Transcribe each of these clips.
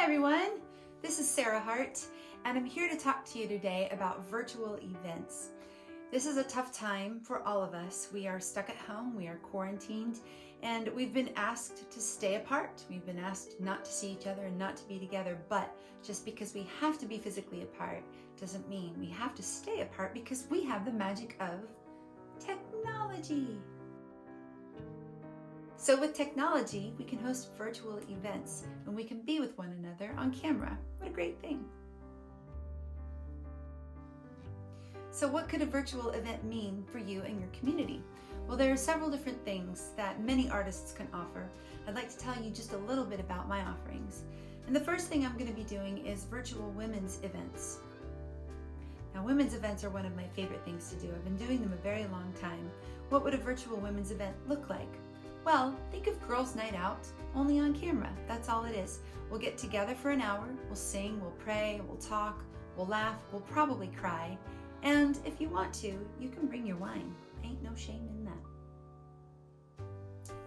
everyone, this is Sarah Hart, and I'm here to talk to you today about virtual events. This is a tough time for all of us. We are stuck at home, we are quarantined, and we've been asked to stay apart. We've been asked not to see each other and not to be together, but just because we have to be physically apart doesn't mean we have to stay apart, because we have the magic of technology. So with technology, we can host virtual events and we can be with one another on camera. What a great thing. So what could a virtual event mean for you and your community? Well, there are several different things that many artists can offer. I'd like to tell you just a little bit about my offerings. And the first thing I'm going to be doing is virtual women's events. Now, women's events are one of my favorite things to do. I've been doing them a very long time. What would a virtual women's event look like? Well, think of Girls' Night Out, only on camera. That's all it is. We'll get together for an hour, we'll sing, we'll pray, we'll talk, we'll laugh, we'll probably cry. And if you want to, you can bring your wine. Ain't no shame in that.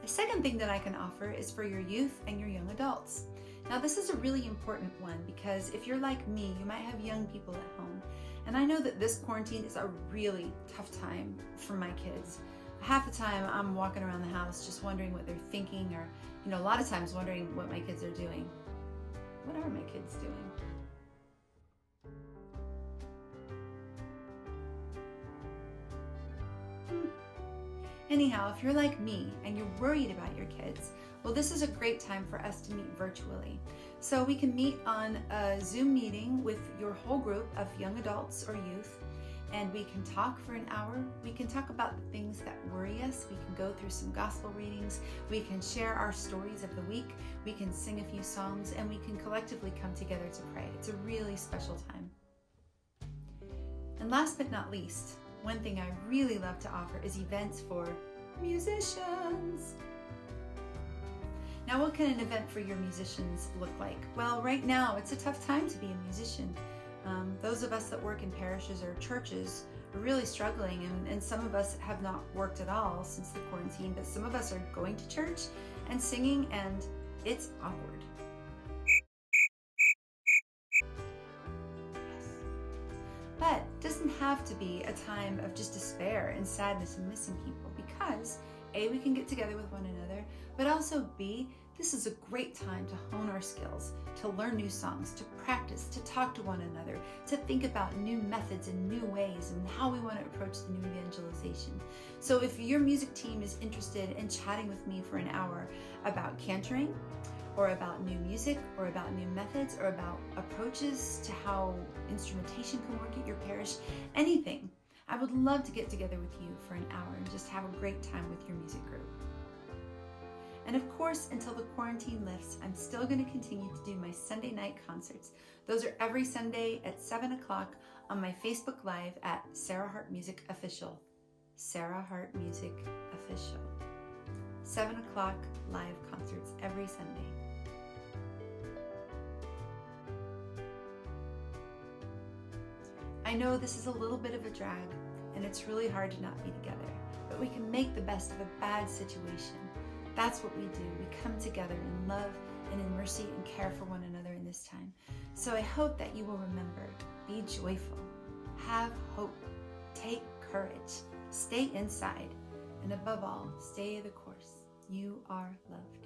The second thing that I can offer is for your youth and your young adults. Now, this is a really important one because if you're like me, you might have young people at home. And I know that this quarantine is a really tough time for my kids. Half the time I'm walking around the house just wondering what they're thinking, or, a lot of times wondering what my kids are doing. What are my kids doing? Anyhow, if you're like me and you're worried about your kids, well, this is a great time for us to meet virtually. So we can meet on a Zoom meeting with your whole group of young adults or youth, and we can talk for an hour. We can talk about the things that worry us. We can go through some gospel readings. We can share our stories of the week. We can sing a few songs, and we can collectively come together to pray. It's a really special time. And last but not least, one thing I really love to offer is events for musicians. Now, what can an event for your musicians look like? Well, right now, it's a tough time to be a musician. Those of us that work in parishes or churches are really struggling, and some of us have not worked at all since the quarantine, but some of us are going to church and singing, and it's awkward. But it doesn't have to be a time of just despair and sadness and missing people, because A, we can get together with one another, but also B, this is a great time to hone our skills, to learn new songs, to practice, to talk to one another, to think about new methods and new ways and how we want to approach the new evangelization. So if your music team is interested in chatting with me for an hour about cantering, or about new music, or about new methods, or about approaches to how instrumentation can work at your parish, anything, I would love to get together with you for an hour and just have a great time with your music group. And of course, until the quarantine lifts, I'm still going to continue to do my Sunday night concerts. Those are every Sunday at 7 o'clock on my Facebook Live at Sarah Hart Music Official. Sarah Hart Music Official. 7 o'clock live concerts every Sunday. I know this is a little bit of a drag, and it's really hard to not be together, but we can make the best of a bad situation. That's what we do. We come together in love and in mercy and care for one another in this time. So I hope that you will remember, be joyful, have hope, take courage, stay inside, and above all, stay the course. You are loved.